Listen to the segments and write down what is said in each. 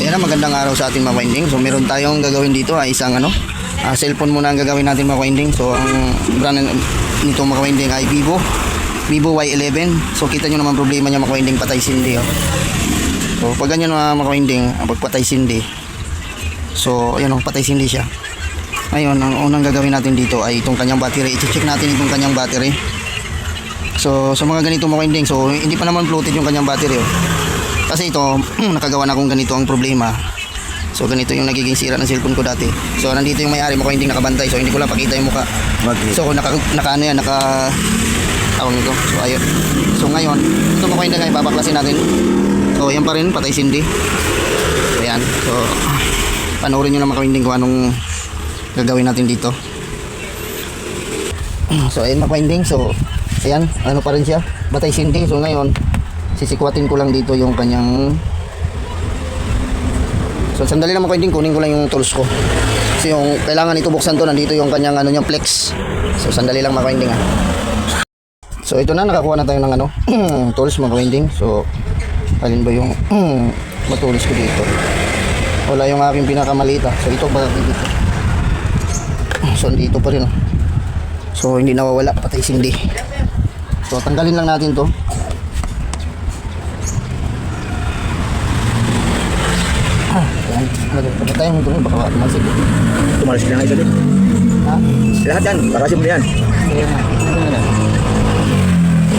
Yan, magandang araw sa ating mga winding. So meron tayong gagawin dito ay isang cellphone muna ang gagawin natin mga winding. So ang brand nito mga winding ay Vivo Y11. So kita nyo naman problema niya mga winding, patay sindi. So pag ganyan mga winding, pag patay sindi, so ayun, patay sindi siya. Ngayon ang unang gagawin natin dito ay itong kanyang battery. I-check natin itong kanyang battery. So sa mga ganito mga winding, so hindi pa naman floated yung kanyang battery. Kasi ito, nakagawa na akong ganito ang problema. So ganito yung nagiging sira ng cellphone ko dati. So nandito yung may-ari, mga hindi nakabantay. So hindi ko lang pakita yung mukha. So naka tawag nito. So ayun. So ngayon, ito mga hindi ngayon babaklasin natin. So yan pa rin, patay sindi. Ayan. So panoorin nyo na mga winding kung anong gagawin natin dito. So ayun mga winding. So ayan, ano pa rin siya, patay sindi. So ngayon, sisikwatin ko lang dito yung kanyang. So sandali lang mga winding, kunin ko lang yung tools ko. Kasi yung kailangan ito buksan to, nandito yung kanyang niya flex. So sandali lang mga winding . So ito na, nakakuha na tayo ng tools mga winding. So alin ba yung matools ko dito? Wala yung aking pinakamaliit . So ito ba dito? So dito pa rin . So hindi nawawala, patay sindi. So tanggalin lang natin to. Pagka tayo mo baka tumalsik. Tumalsik na nga isa din. Ha? Lahat yan, bakasin mo yan.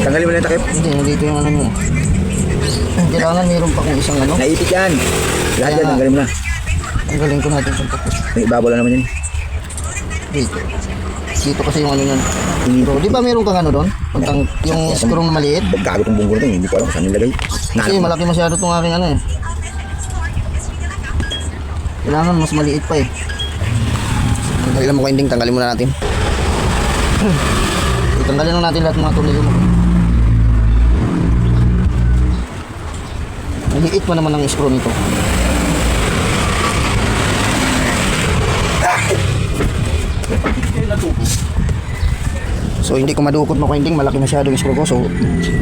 Tanggalin mo na yung takip. Hindi, nandito yung mo. Kailangan mayroon pa kung isang Naipit yan. Lahat yan, tanggalin mo na. Tanggalin ko natin itong tapos. May ibabaw lang naman yan. Dito. Dito kasi yung yan. Bro, di ba mayroon kang doon? Yung screw na maliit? Pagkago itong bunggol ito, hindi ko alam kung saan nilagay. Kasi malaki masyado itong aking Kailangan mas maliit pa . Tanggalin mo winding, tanggalin muna natin. Tanggalin lang natin lahat mga tornilyo mo. Maliit pa naman ang screw nito. So hindi ko madukot mga winding, malaki masyado yung screw ko. So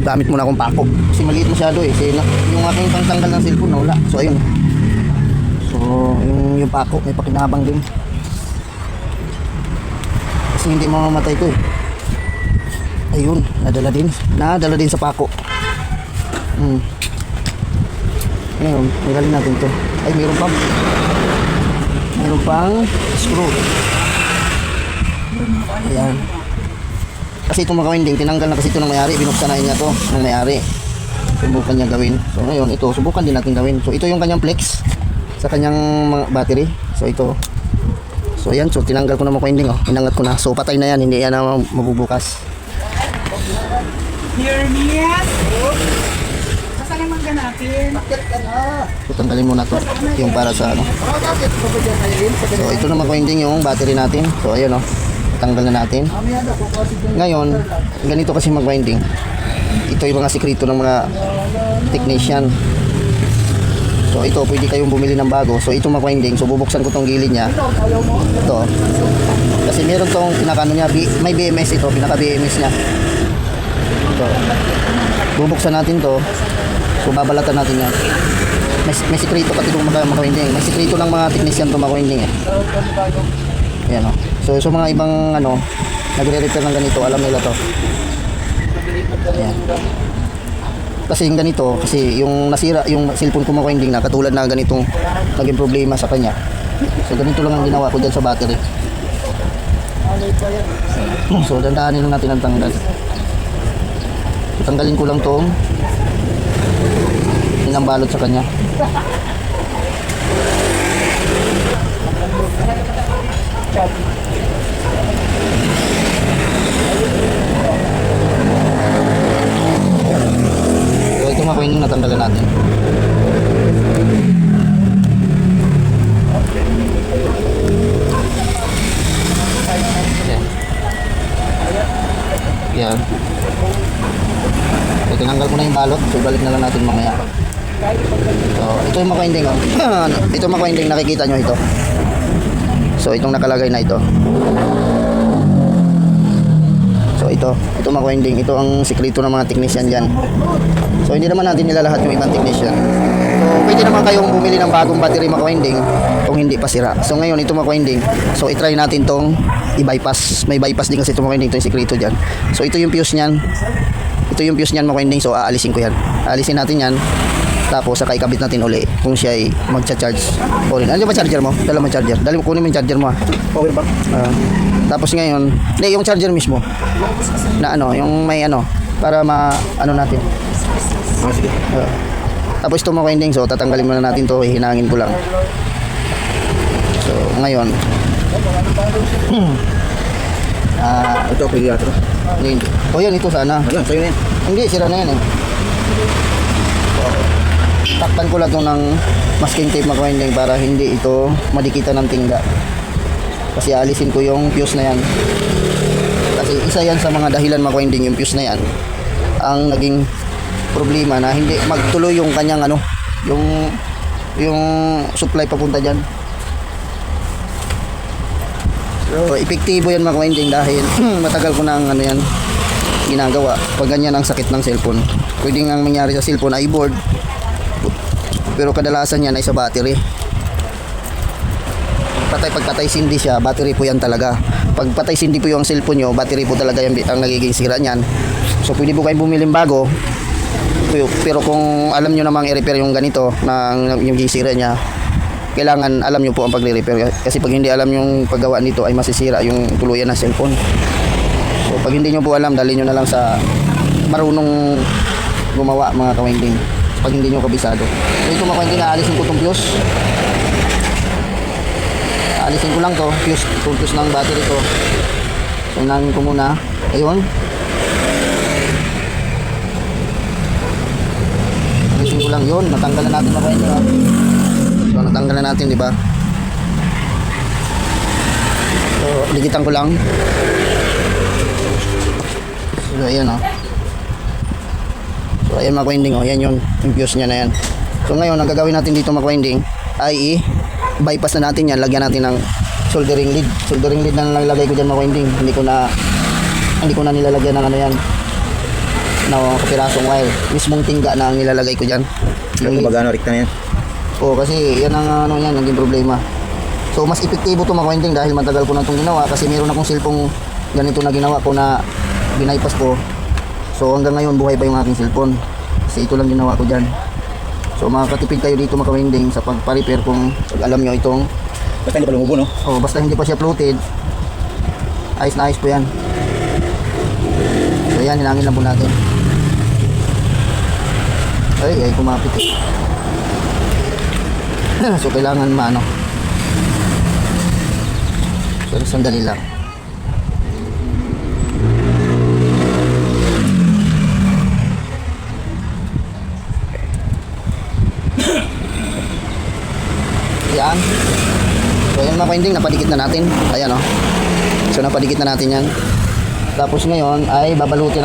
gamit muna akong pako. Kasi maliit masyado . Kasi yung aking pangtanggal ng cellphone wala. So ayun. So yung pako may pakinabang din. Kasi hindi mamamatay ko . Ayun, nadala din sa pako. Ngayon, nilalin natin to. Ay, mayroon pang screw. Ayan. Kasi itong mga winding, tinanggal na kasi ito ng may-ari. Binuksan na niya to ng may-ari. Subukan niya gawin. So ngayon, ito, subukan din natin gawin. So ito yung kanyang flex sa kanyang battery. So ito. So ayan, so tinanggal ko na mga winding . Inangat ko na. So patay na yan, hindi yan na mabubukas. Here niya. Saan naman natin? So tanggalin muna to, yung para sa So ito na mga winding yung battery natin. So ayun tanggal na natin. Ngayon, ganito kasi mag winding. Ito yung mga sikreto ng mga technician. So ito, pwede kayong bumili ng bago. So ito mga winding, so bubuksan ko tong gilid niya. Ito. Kasi meron tong pinakano niya, may BMS ito, pinaka BMS niya. Ito. Bubuksan natin to. So babalatan natin yan. May sikreto pati itong mga winding. May sikreto ng mga technician itong mga winding . Ayan . So mga ibang nagre-repair ng ganito, alam nila to. Ayan. Kasi yung ganito, kasi yung nasira yung cellphone ko mga winding na katulad na ganitong naging problema sa kanya. So ganito lang ang ginawa ko dyan sa battery. So dandahanin lang natin ang tanggal. So, tanggalin ko lang tong balot sa kanya. So ito mga winding natanggalan natin. Yan. So tinanggal ko na yung balot. So balik na lang natin mamaya. So ito yung mga winding . Ito mga winding, nakikita nyo ito. So itong nakalagay na ito. So ito mga winding, ito ang sikreto ng mga technician dyan. So hindi naman natin nilalahat yung ibang technician. So pwede naman kayong bumili ng bagong battery mga winding kung hindi pa sira. So ngayon ito mga winding, so itry natin tong i-bypass. May bypass din kasi ito mga winding, ito yung sikreto dyan. So ito yung fuse nyan. Ito yung fuse nyan mga winding, so aalisin ko yan. Aalisin natin yan. Tapos saka ikabit natin uli kung siya ay magcha-charge. O rin. Ano ba charger mo? Dala mo charger. Dali mo kunin mo yung charger mo. Okay ba? Tapos ngayon, hindi yung charger mismo. Na ano, yung may ano para ano natin. Sige. Tapos ito mga winding, so tatanggalin muna natin to, hihinangin ko lang. So ngayon, Ito, pwede yata. hindi. O yan, ito sana. Ayan, sa'yo na yan. Hindi, sira na yan eh. Takpan ko lang ito ng masking tape mga winding para hindi ito madikitan ng tingga. Kasi alisin ko yung fuse na yan. Kasi isa yan sa mga dahilan mga winding, yung fuse na yan ang naging problema na hindi magtuloy yung kanyang ano, yung supply papunta dyan. So epektibo yan mga winding dahil matagal ko na ang ano yan ginagawa. Pag ganyan ang sakit ng cellphone, pwedeng ang mangyari sa cellphone ay board, pero kadalasan yan ay sa battery. Pagpatay sindi siya, battery po yan talaga. Pag patay sindi po yung cellphone nyo, battery po talaga yung, ang nagiging sira niyan. So pwede po kayong bumili bago, pero kung alam nyo namang i-repair yung ganito na yung sira niya, kailangan alam nyo po ang pagre-repair. Kasi pag hindi alam yung paggawa nito ay masisira yung tuluyan ng cellphone. So pag hindi nyo po alam, dali nyo na lang sa marunong gumawa mga kawinding. Pag hindi nyo kabisado. So ito mga kawinding, aalisin ko itong fuse. Aalisin ko lang to, fuse ng battery to. So hinangin ko muna. Ayun. Aalisin ko lang yun. Natanggal na natin mga kawinding. So natanggal na natin, di ba? So ligitan ko lang. So ayan o. So ayan mga winding, oh, yan yung fuse niya na yan. So ngayon ang gagawin natin dito mga winding ay bypass na natin yan, lagyan natin ng soldering lead. Soldering lead na nalagay ko dyan mga winding. Hindi ko na nilalagyan ng ano yan, na kapirasong wire. Mismong tingga na ang nilalagay ko dyan. Yung kumbaga, rekta na yan. Oo, kasi yan ang ano yan, naging problema. So mas epektibo to mga winding dahil matagal ko na itong ginawa, kasi meron akong cellphone ganito na ginawa ko na binaypas ko. So hanggang ngayon buhay pa yung aking cellphone, kasi ito lang ginawa ko dyan. So makakatipid kayo dito mga kawinding sa pagpa-repair kung alam nyo itong Basta hindi pa lumubo, no? oh, basta hindi pa siya floated, ayos na ayos po yan. So yan, hinangin lang po natin. Ay kumapit eh. So kailangan maano, so sandali lang. Yan. So yan mga winding, napadikit na natin. Ayan o. So napadikit na natin yan. Tapos ngayon ay babalutin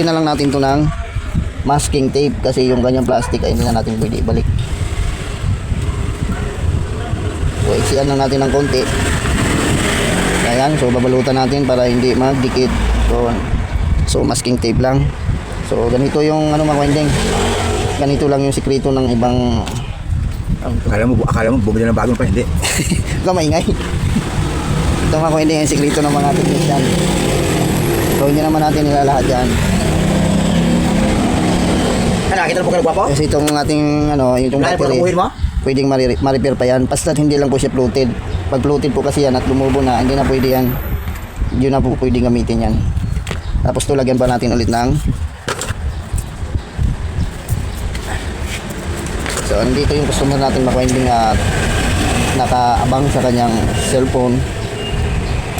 na lang natin to ng masking tape, kasi yung ganyang plastic ay hindi na natin pwede ibalik. So iksian lang natin ng konti. Ayan, so babalutan natin para hindi magdikit. So masking tape lang. So ganito yung ano mga winding. Ganito lang yung sikreto ng ibang Akala mo bumili ng bagong pa, hindi. kamaingay. Ito mga winding yung sikreto ng mga technician. So hindi naman natin nilalahat yan. Nakita na po kayo gwapo? Kasi itong ating ano, yung battery, mo? pwedeng ma-repair pa yan. Basta hindi lang po siya floated. Pag floated po kasi yan at lumubo na, hindi na pwede yan. Hindi na po pwede gamitin yan. Tapos tulagyan pa natin ulit ng. So andito yung customer natin mga winding at nakaabang sa kanyang cellphone.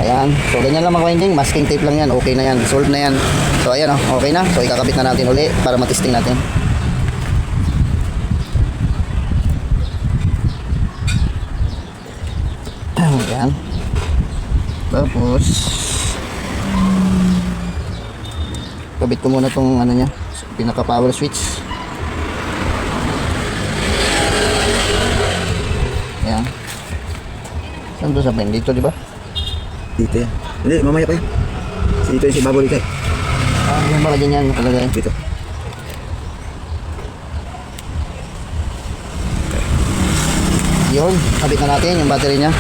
Ayan. So ganyan lang mga winding, masking tape lang yan. Okay na yan, solve na yan. So ayan o, okay na. So ikakabit na natin uli para matesting natin. Ayan. Tapos kabit ko muna tong ano nya, pinaka power switch. Ayan. Saan to sa pen? Dito, di ba? Dito yan. Hindi, mamaya pa yun. Dito yung si Baboy kay. Yung mga ganyan nakalagay. Dito. Yun, kabit na natin yung battery niya.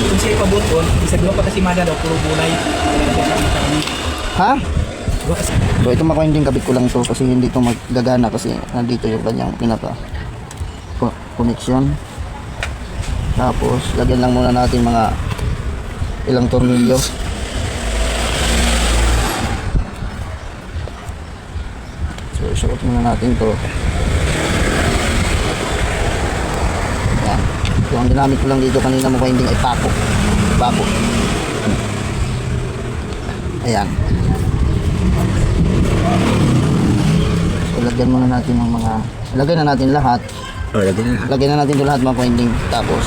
Kung siya ipabuton, isa dua pa kasi mada daw, puro gulay. Ha? So ito makuinding kabit ko lang to kasi hindi to magagana kasi nandito yung kanyang pinaka connection. Tapos lagyan lang muna natin mga ilang tornilyo. So isuot muna natin to. Yan. So ang ginamit ko lang dito kanina makuinding ay pako. Pako. Ayan. So, lagyan muna natin ng mga... Lagyan na natin lahat. Oh, lagyan na. Lagyan na natin ito lahat mga winding. Tapos,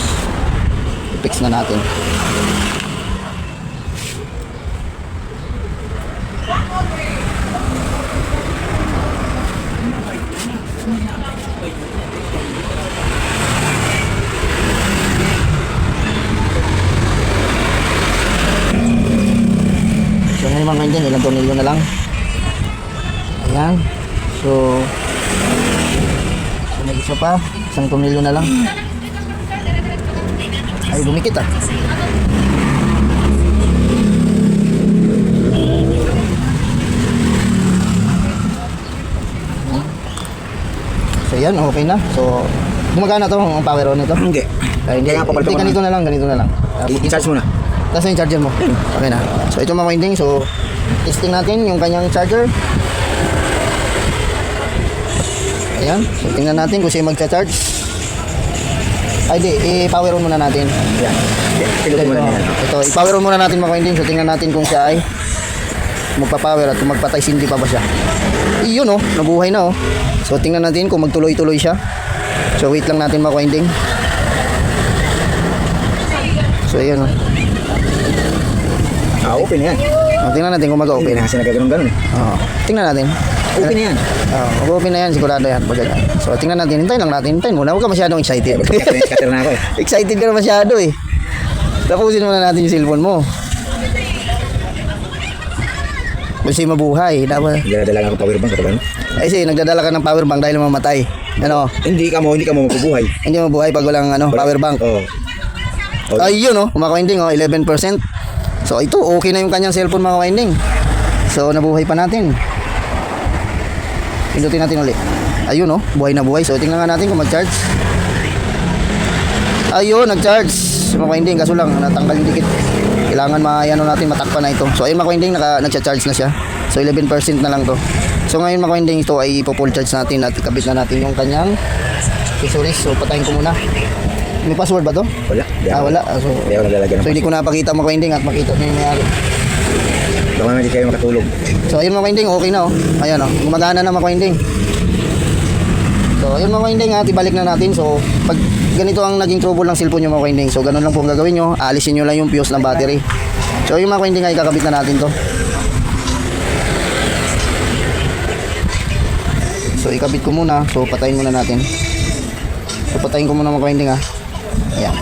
i-fix na natin. So, ngayon mga winding, ilang tornilyo na lang. Ayan. So, may isa pa. Isang tornilyo na lang. Ay, dumikit ah. So, yan. Okay na. So, gumagana to ang power on nito. Hindi. Ay, hindi. Kaya papalitan Hindi, ko ganito na lang. Ganito na lang. I-charge muna. Tapos yung charger mo. Okay na. So, ito mga winding. So, testing natin yung kanyang charger. Ayan. So, tingnan natin kung siya mag-charge. Ay, di. I-power on muna natin. Yan. Silog muna yan. Ito, i-power on muna natin mga winding. So, tingnan natin kung siya ay magpa-power at kung magpatay hindi pa ba siya. Iyon oh. Nabuhay na oh. So, tingnan natin kung magtuloy-tuloy siya. So, wait lang natin mga winding. So, ayan oh. Open yan. Tingnan natin kung mag-open. Open na kasi nagaganon eh. Oo. Tingnan natin. Open na yan. Mag-open na yan, sigurado yan. Pag ganyan. So, tingnan natin. Hintayin lang natin. Hintayin muna. Huwag ka masyadong excited. Scatter na ako eh. Excited ka na masyado eh. Tapusin muna natin yung cellphone mo. Kasi mabuhay. Dapat. Dala-dala ako power bank kapag ano. Ay, kasi nagdadala ka ng power bank dahil mamatay. Ano? Hindi ka mo mapubuhay. Hindi mabuhay pag walang power bank. Oo. Ay, yun oh. Kumakawinding oh. 11%. So, ito. Okay na yung kanyang cellphone mga winding. So, nabuhay pa natin. Pindutin natin ulit. Ayun oh. Buhay na buhay. So, tingnan nga natin kung mag-charge. Ayun, nag-charge. Mga winding. Kaso lang, natanggal yung dikit. Kailangan natin matakpan na ito. So, ayun mga winding. Nag-charge na siya. So, 11% na lang to. So, ngayon mga winding ito ay ipo-full charge natin at ikabit na natin yung kanyang accessories. So, patayin ko muna. May password ba to? Wala. Wala. So, Hindi ako naglalagyan ng so hindi ko napakita mga winding at makita nyo yung mayari. Baka hindi kayo makatulog. So, ayun mga winding. Okay na oh. Ayan oh. Gumagana na mga winding. So, ayun mga winding at ibalik na natin. So, pag ganito ang naging trouble ng cellphone nyo mga winding. So, ganun lang po ang gagawin nyo. Aalisin nyo lang yung fuse ng battery. So, yung mga winding ay kakabit na natin to. So, ikabit ko muna. So, patayin muna natin. So, patayin ko muna mga winding ha. Ayan.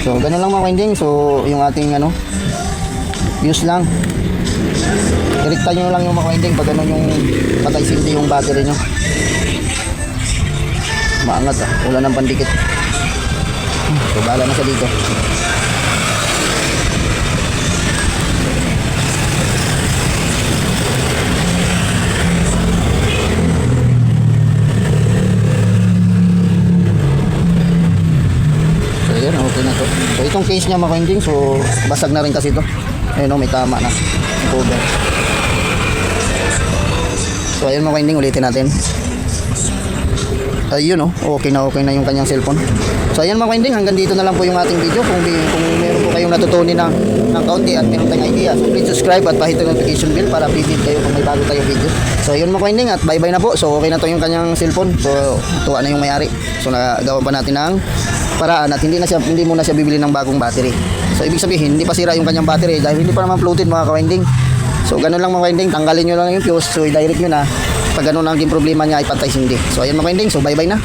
So, ganun lang mga winding. So, yung ating fuse lang. Direkta nyo lang yung mga winding pag ganun yung patay sindi yung battery nyo. Maangat ah. Wala ng pandikit. So, bahala na siya dito. So, yun. Okay na to. So, itong case niya mga winding. So, basag na rin kasi to. Ayun may tama na. Cover. So, ayun mga winding. Ulitin natin. Ayun okay na yung kanyang cellphone. So ayan mga winding, hanggang dito na lang po yung ating video. Kung meron po kayong natutunin ng kaunti at meron tayong idea, so please subscribe at pahit ang notification bell para updated kayo kung may bago tayong video. So ayun mga winding at bye bye na po. So okay na to yung kanyang cellphone. So tuwa na yung may-ari. So nagawa pa natin ng paraan at hindi mo na siya bibili ng bagong battery. So ibig sabihin, hindi pa sira yung kanyang battery dahil hindi pa naman floated mga ka-winding. So ganun lang mga winding, tanggalin nyo lang yung fuse. So i-direct nyo na. Pag ganun ang problema niya ay patay hindi. So ayun mga winding, so bye bye na.